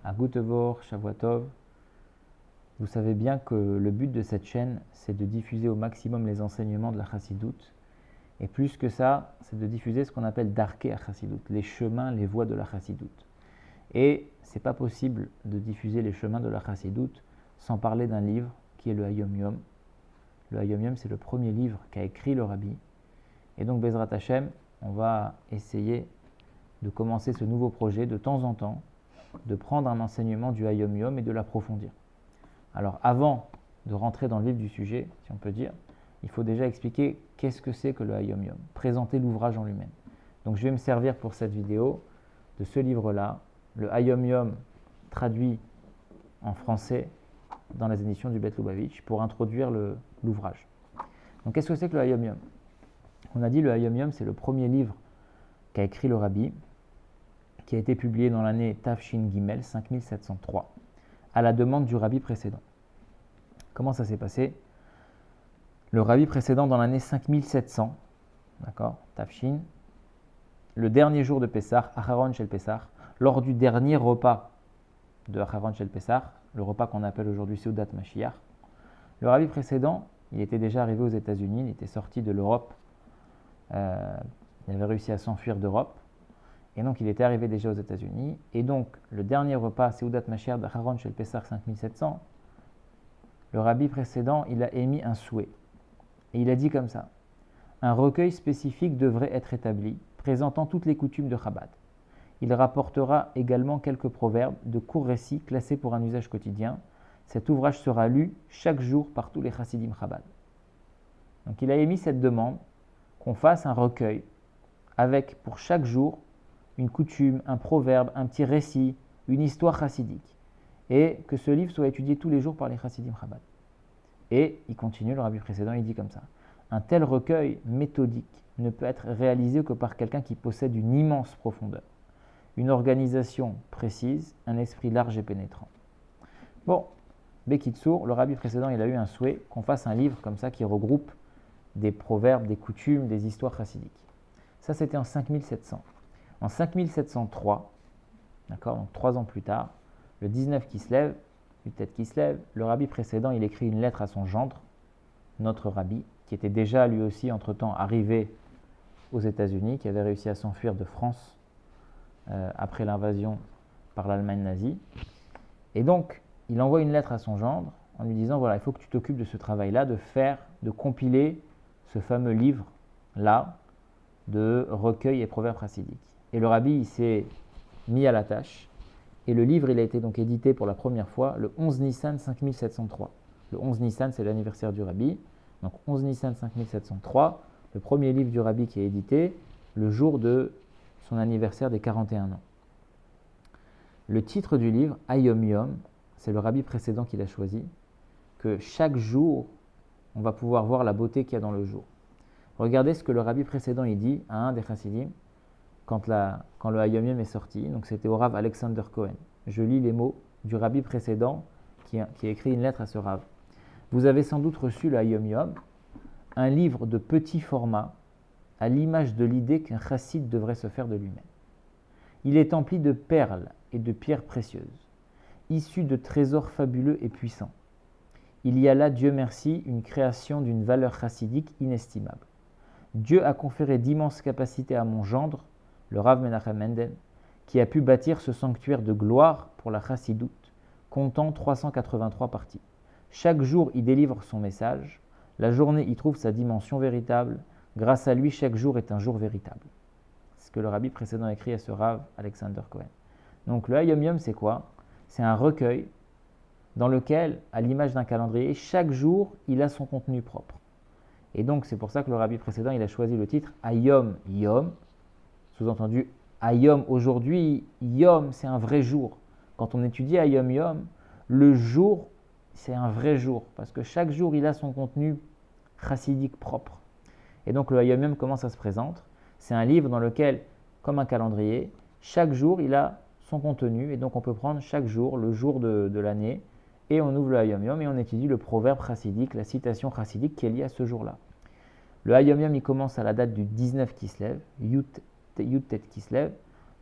à Gutevor, Shavuatov. Vous savez bien que le but de cette chaîne, c'est de diffuser au maximum les enseignements de la Chassidoute. Et plus que ça, c'est de diffuser ce qu'on appelle Darkei HaChassidoute, les chemins, les voies de la Chassidoute. Et c'est pas possible de diffuser les chemins de la Chassidoute sans parler d'un livre qui est le Hayom Yom. Le Hayom Yom, c'est le premier livre qu'a écrit le Rabbi. Et donc, Bezrat Hashem, on va essayer de commencer ce nouveau projet de temps en temps, de prendre un enseignement du Hayom Yom et de l'approfondir. Alors, avant de rentrer dans le vif du sujet, si on peut dire, il faut déjà expliquer qu'est-ce que c'est que le Hayom Yom, présenter l'ouvrage en lui-même. Donc, je vais me servir pour cette vidéo de ce livre-là, le Hayom Yom traduit en français dans les éditions du Bet Lubavitch pour introduire l'ouvrage. Donc, qu'est-ce que c'est que le Hayom Yom? On a dit le Hayom Yom, c'est le premier livre qu'a écrit le Rabbi, qui a été publié dans l'année Tafshin Gimel 5703, à la demande du Rabbi précédent. Comment ça s'est passé? Le Rabbi précédent dans l'année 5700, d'accord, Tafshin, le dernier jour de Pessah, Acharon Shel Pessah, lors du dernier repas de Acharon Shel Pessah, le repas qu'on appelle aujourd'hui Seudat Mashiach, le Rabbi précédent, il était déjà arrivé aux États-Unis, il était sorti de l'Europe, il avait réussi à s'enfuir d'Europe, et donc il était arrivé déjà aux États-Unis, et donc le dernier repas Seudat Mashiach d'Acharon Shel Pessah 5700, le Rabbi précédent, il a émis un souhait, et il a dit comme ça: un recueil spécifique devrait être établi, présentant toutes les coutumes de Chabad. Il rapportera également quelques proverbes, de courts récits classés pour un usage quotidien. Cet ouvrage sera lu chaque jour par tous les chassidim Chabad. Donc il a émis cette demande qu'on fasse un recueil avec pour chaque jour une coutume, un proverbe, un petit récit, une histoire chassidique, et que ce livre soit étudié tous les jours par les chassidim Chabad. Et il continue, le Rabbi précédent, il dit comme ça: un tel recueil méthodique ne peut être réalisé que par quelqu'un qui possède une immense profondeur, une organisation précise, un esprit large et pénétrant. Bon, Bekitsour, le Rabbi précédent, il a eu un souhait qu'on fasse un livre comme ça qui regroupe des proverbes, des coutumes, des histoires chassidiques. Ça, c'était en 5700. En 5703, d'accord, donc 3 ans plus tard, le 19 Kislev, le Rabbi précédent, il écrit une lettre à son gendre, notre Rabbi, qui était déjà lui aussi entre-temps arrivé aux États-Unis, qui avait réussi à s'enfuir de France après l'invasion par l'Allemagne nazie. Et donc, il envoie une lettre à son gendre en lui disant: voilà, il faut que tu t'occupes de ce travail-là, de compiler ce fameux livre-là de recueil et proverbes chassidiques. Et le Rabbi, il s'est mis à la tâche. Et le livre, il a été donc édité pour la première fois le 11 Nissan 5703. Le 11 Nissan, c'est l'anniversaire du Rabbi. Donc 11 Nissan 5703, le premier livre du Rabbi qui est édité le jour de son anniversaire des 41 ans. Le titre du livre, Hayom Yom, c'est le Rabbi précédent qui l'a choisi, que chaque jour, on va pouvoir voir la beauté qu'il y a dans le jour. Regardez ce que le Rabbi précédent il dit à un des chassidim quand le Hayom Yom est sorti. Donc c'était au Rav Alexander Cohen. Je lis les mots du Rabbi précédent qui a écrit une lettre à ce Rav. Vous avez sans doute reçu le Hayom Yom, un livre de petit format, à l'image de l'idée qu'un chassid devrait se faire de lui-même. Il est empli de perles et de pierres précieuses, issues de trésors fabuleux et puissants. Il y a là, Dieu merci, une création d'une valeur chassidique inestimable. Dieu a conféré d'immenses capacités à mon gendre, le Rav Menachem Mendel, qui a pu bâtir ce sanctuaire de gloire pour la chassidoute, comptant 383 parties. Chaque jour, il délivre son message. La journée y trouve sa dimension véritable. Grâce à lui, chaque jour est un jour véritable. C'est ce que le Rabbi précédent écrit à ce Rav Alexander Cohen. Donc le Hayom Yom, c'est quoi? C'est un recueil dans lequel, à l'image d'un calendrier, chaque jour, il a son contenu propre. Et donc, c'est pour ça que le Rabbi précédent, il a choisi le titre Hayom Yom, sous-entendu Hayom aujourd'hui. Yom, c'est un vrai jour. Quand on étudie Hayom Yom, le jour, c'est un vrai jour, parce que chaque jour, il a son contenu chassidique propre. Et donc, le Hayom Yom, comment ça se présente? C'est un livre dans lequel, comme un calendrier, chaque jour, il a son contenu, et donc on peut prendre chaque jour, le jour de l'année, et on ouvre le Hayom Yom et on étudie le proverbe chassidique, la citation chassidique qui est liée à ce jour-là. Le Hayom Yom, il commence à la date du 19 Kislev, Yud Tet Kislev.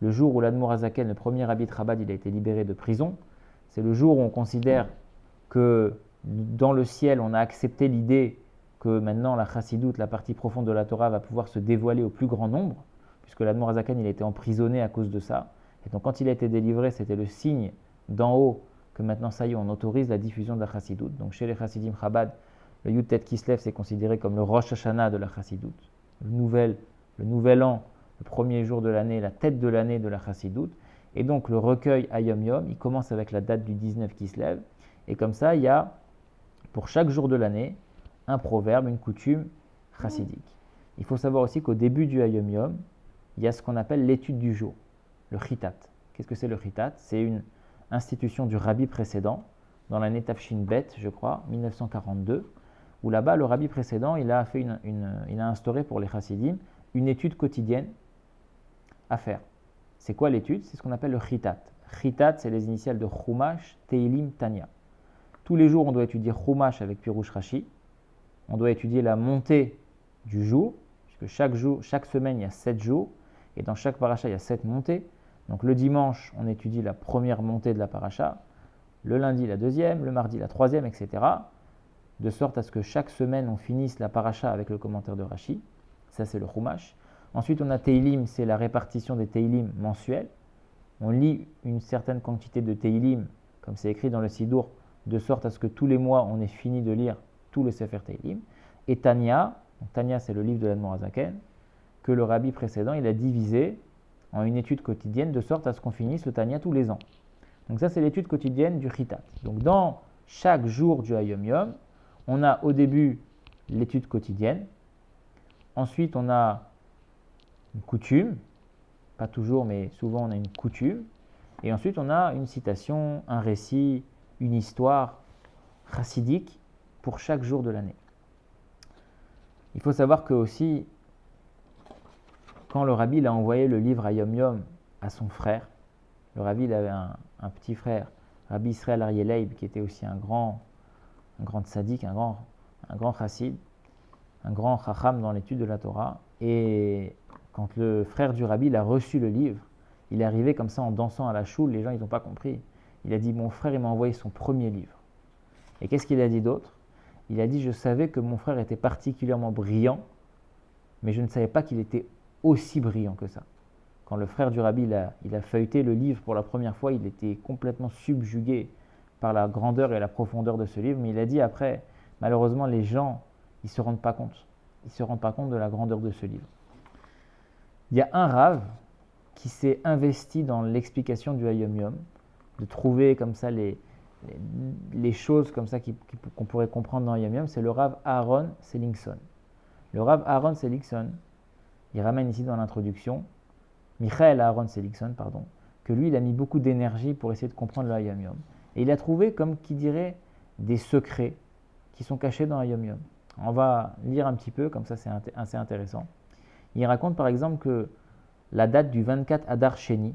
le jour où l'Admor Hazaken, le premier rabbi de Chabad, il a été libéré de prison. C'est le jour où on considère que dans le ciel, on a accepté l'idée que maintenant la chassidoute, la partie profonde de la Torah, va pouvoir se dévoiler au plus grand nombre, puisque l'Admor Hazaken, il a été emprisonné à cause de ça. Et donc quand il a été délivré, c'était le signe d'en haut que maintenant, ça y est, on autorise la diffusion de la chassidoute. Donc chez les chassidim Chabad, le Yud Tet Kislev, c'est considéré comme le Rosh Hashanah de la chassidoute. Le nouvel an, le premier jour de l'année, la tête de l'année de la chassidoute. Et donc le recueil Hayom Yom, il commence avec la date du 19 Kislev. Et comme ça, il y a pour chaque jour de l'année un proverbe, une coutume chassidique. Il faut savoir aussi qu'au début du Hayom Yom, il y a ce qu'on appelle l'étude du jour, le Chitat. Qu'est-ce que c'est le Chitat? C'est une institution du rabbi précédent, dans l'année Tafshin Bet, je crois, 1942, où là-bas, le rabbi précédent, il a instauré pour les chassidim une étude quotidienne à faire. C'est quoi l'étude? C'est ce qu'on appelle le Chitat. Chitat, c'est les initiales de Chumash, Teilim, Tanya. Tous les jours, on doit étudier Chumash avec Pirush Rashi. On doit étudier la montée du jour, puisque chaque semaine, il y a 7 jours, et dans chaque paracha, il y a 7 montées. Donc le dimanche, on étudie la première montée de la paracha, le lundi, la deuxième, le mardi, la troisième, etc. De sorte à ce que chaque semaine, on finisse la paracha avec le commentaire de Rashi. Ça, c'est le Chumash. Ensuite, on a Teilim, c'est la répartition des Teilim mensuels. On lit une certaine quantité de Teilim, comme c'est écrit dans le Sidour, de sorte à ce que tous les mois, on ait fini de lire tout le Sefer Teilim. Et Tanya, Tanya, c'est le livre de l'Admor Hazaken, que le rabbi précédent, il a divisé en une étude quotidienne, de sorte à ce qu'on finisse le Tanya tous les ans. Donc ça, c'est l'étude quotidienne du Chitat. Donc dans chaque jour du Hayom Yom, on a au début l'étude quotidienne. Ensuite, on a une coutume. Pas toujours, mais souvent, on a une coutume. Et ensuite, on a une citation, un récit, une histoire chassidique pour chaque jour de l'année. Il faut savoir que aussi, quand le rabbi il a envoyé le livre Hayom Yom à son frère, le rabbi il avait un petit frère, Rabbi Israël Aryeh Leib, qui était aussi un grand tzaddik, un grand chassid, un grand chacham dans l'étude de la Torah. Et quand le frère du rabbi il a reçu le livre, il est arrivé comme ça en dansant à la choule, les gens ils n'ont pas compris. Il a dit, mon frère il m'a envoyé son premier livre. Et qu'est-ce qu'il a dit d'autre? Il a dit, je savais que mon frère était particulièrement brillant, mais je ne savais pas qu'il était aussi brillant que ça. Quand le frère du rabbi il a feuilleté le livre pour la première fois, il était complètement subjugué par la grandeur et la profondeur de ce livre. Mais il a dit après, malheureusement, les gens, ils ne se rendent pas compte. Ils ne se rendent pas compte de la grandeur de ce livre. Il y a un Rav qui s'est investi dans l'explication du Hayom Yom, de trouver comme ça les choses comme ça qu'on pourrait comprendre dans Hayom Yom. C'est le Rav Aaron Selinkson. Le Rav Aaron Selinkson, il ramène ici dans l'introduction, Michael Aaron Selinkson, que lui, il a mis beaucoup d'énergie pour essayer de comprendre le Hayom Yom. Et il a trouvé, comme qui dirait, des secrets qui sont cachés dans Hayom Yom. On va lire un petit peu, comme ça c'est assez intéressant. Il raconte par exemple que la date du 24 Adar Sheni,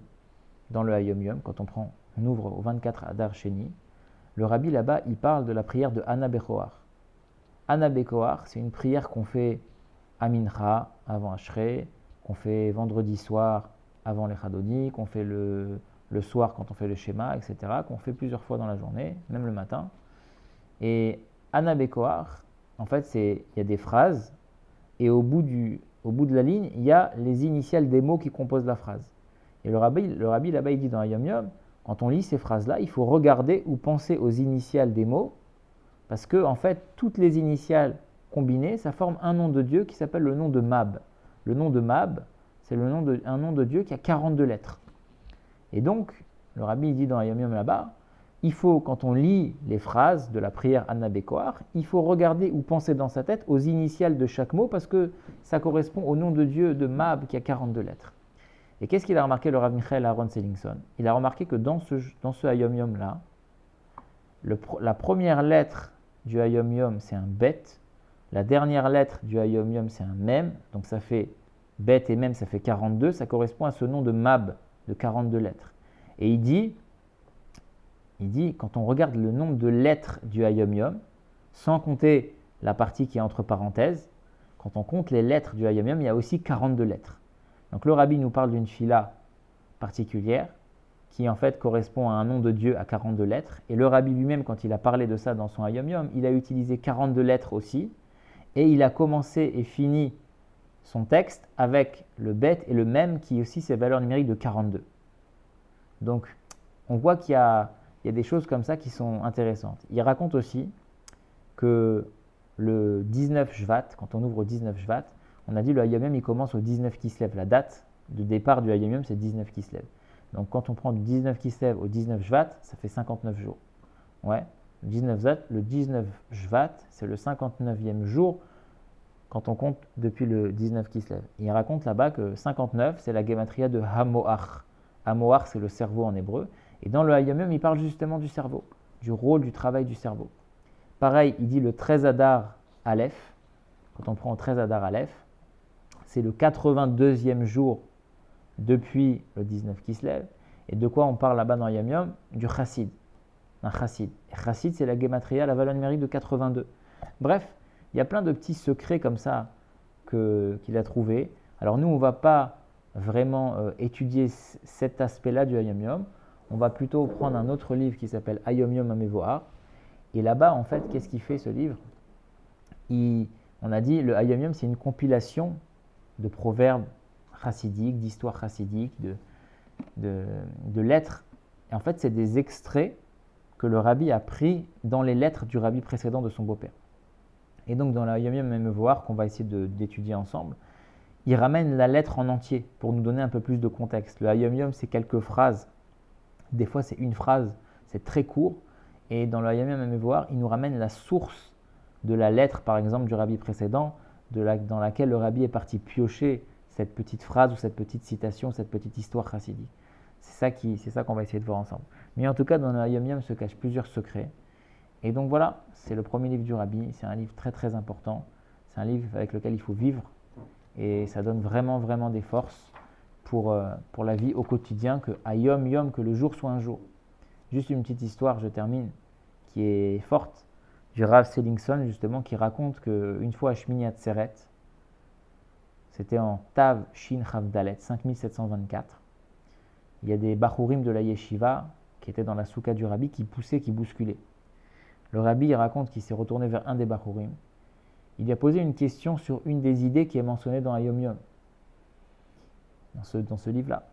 dans le Hayom Yom, quand on ouvre au 24 Adar Sheni, le rabbi là-bas, il parle de la prière de Hana Bechoar. Hana Bechoar, c'est une prière qu'on fait à Mincha, avant Ashrei, qu'on fait vendredi soir avant les Chadoni, qu'on fait le soir quand on fait le Shema, etc., qu'on fait plusieurs fois dans la journée, même le matin. Et Hana Bechoar, en fait, il y a des phrases, et au bout de la ligne, il y a les initiales des mots qui composent la phrase. Et le rabbi là-bas, il dit dans Hayom Yom, quand on lit ces phrases-là, il faut regarder ou penser aux initiales des mots, parce que, en fait, toutes les initiales combinées, ça forme un nom de Dieu qui s'appelle le nom de Mab. Le nom de Mab, c'est un nom de Dieu qui a 42 lettres. Et donc, le rabbi dit dans Hayom Yom là-bas, il faut, quand on lit les phrases de la prière Hana Bechoar, il faut regarder ou penser dans sa tête aux initiales de chaque mot, parce que ça correspond au nom de Dieu de Mab qui a 42 lettres. Et qu'est-ce qu'il a remarqué le Rav Michael Aaron Selinkson? Il a remarqué que dans ce Hayom Yom là, la première lettre du Hayom Yom c'est un Bet, la dernière lettre du Hayom Yom c'est un Mem, donc ça fait Bet et Mem, ça fait 42, ça correspond à ce nom de Mab de 42 lettres. Et il dit, quand on regarde le nombre de lettres du Hayom Yom, sans compter la partie qui est entre parenthèses, quand on compte les lettres du Hayom Yom, il y a aussi 42 lettres. Donc le rabbi nous parle d'une fila particulière qui en fait correspond à un nom de Dieu à 42 lettres. Et le rabbi lui-même, quand il a parlé de ça dans son Hayom Yom, il a utilisé 42 lettres aussi. Et il a commencé et fini son texte avec le bet et le mem qui aussi ses valeurs numériques de 42. Donc on voit qu'il y a des choses comme ça qui sont intéressantes. Il raconte aussi que le 19 Shvat, quand on ouvre au 19 Shvat, on a dit le Hayom Yom il commence au 19 Kislev. La date de départ du Hayom Yom c'est 19 Kislev. Donc quand on prend du 19 Kislev au 19 Shvat, ça fait 59 jours. Ouais, le 19 Shvat, c'est le 59e jour quand on compte depuis le 19 Kislev. Il raconte là-bas que 59, c'est la gematria de Hamoach. Hamoach, c'est le cerveau en hébreu. Et dans le Hayom Yom, il parle justement du cerveau, du rôle du travail du cerveau. Pareil, il dit le 13 Adar Aleph. Quand on prend le 13 Adar Aleph, c'est le 82e jour depuis le 19 Kislev. Et de quoi on parle là-bas dans Hayom Yom? Du chassid. Un chassid. Et chassid, c'est la gematria, la valeur numérique de 82. Bref, il y a plein de petits secrets comme ça qu'il a trouvé. Alors nous, on ne va pas vraiment étudier cet aspect-là du Hayom Yom. On va plutôt prendre un autre livre qui s'appelle Hayom Yom Hamevoar. Et là-bas, en fait, qu'est-ce qu'il fait ce livre? On a dit le Hayom Yom, c'est une compilation de proverbes chassidiques, d'histoires chassidiques, de lettres. Et en fait, c'est des extraits que le rabbi a pris dans les lettres du rabbi précédent de son beau-père. Et donc, dans le Hayom Yom Hamevoar, qu'on va essayer d'étudier ensemble, il ramène la lettre en entier pour nous donner un peu plus de contexte. Le Hayom Yom, c'est quelques phrases. Des fois, c'est une phrase, c'est très court. Et dans le Hayom Yom Hamevoar, il nous ramène la source de la lettre, par exemple, du rabbi précédent, dans laquelle le rabbi est parti piocher cette petite phrase ou cette petite citation, cette petite histoire chassidique. C'est ça qu'on va essayer de voir ensemble. Mais en tout cas, dans le Hayom Yom se cachent plusieurs secrets. Et donc voilà, c'est le premier livre du rabbi. C'est un livre très très important. C'est un livre avec lequel il faut vivre. Et ça donne vraiment vraiment des forces pour la vie au quotidien, que Hayom Yom, que le jour soit un jour. Juste une petite histoire, je termine, qui est forte, du Rav Sellingson justement, qui raconte qu'une fois à Shmini Atzeret, c'était en Tav Shin Chav Dalet, 5724, il y a des Bachurim de la Yeshiva qui étaient dans la souka du rabbi qui poussaient, qui bousculaient. Le rabbi raconte qu'il s'est retourné vers un des Bachurim. Il lui a posé une question sur une des idées qui est mentionnée dans Hayom Yom, dans ce livre-là.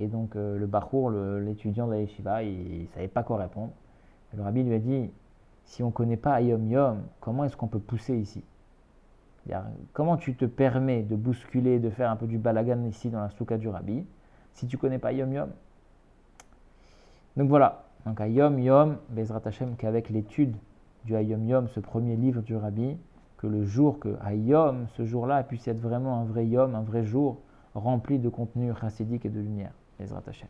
Et donc le Bachur, l'étudiant de la Yeshiva, il ne savait pas quoi répondre. Et le rabbi lui a dit, si on ne connaît pas Hayom Yom, comment est-ce qu'on peut pousser ici? Comment tu te permets de bousculer, de faire un peu du balagan ici dans la souka du rabbi, si tu ne connais pas Hayom Yom? Donc voilà, donc Hayom Yom, Bezrat Hashem, qu'avec l'étude du Hayom Yom, ce premier livre du rabbi, que le jour que Hayom, ce jour-là, puisse être vraiment un vrai Yom, un vrai jour, rempli de contenu chassidique et de lumière. Bezrat Hashem.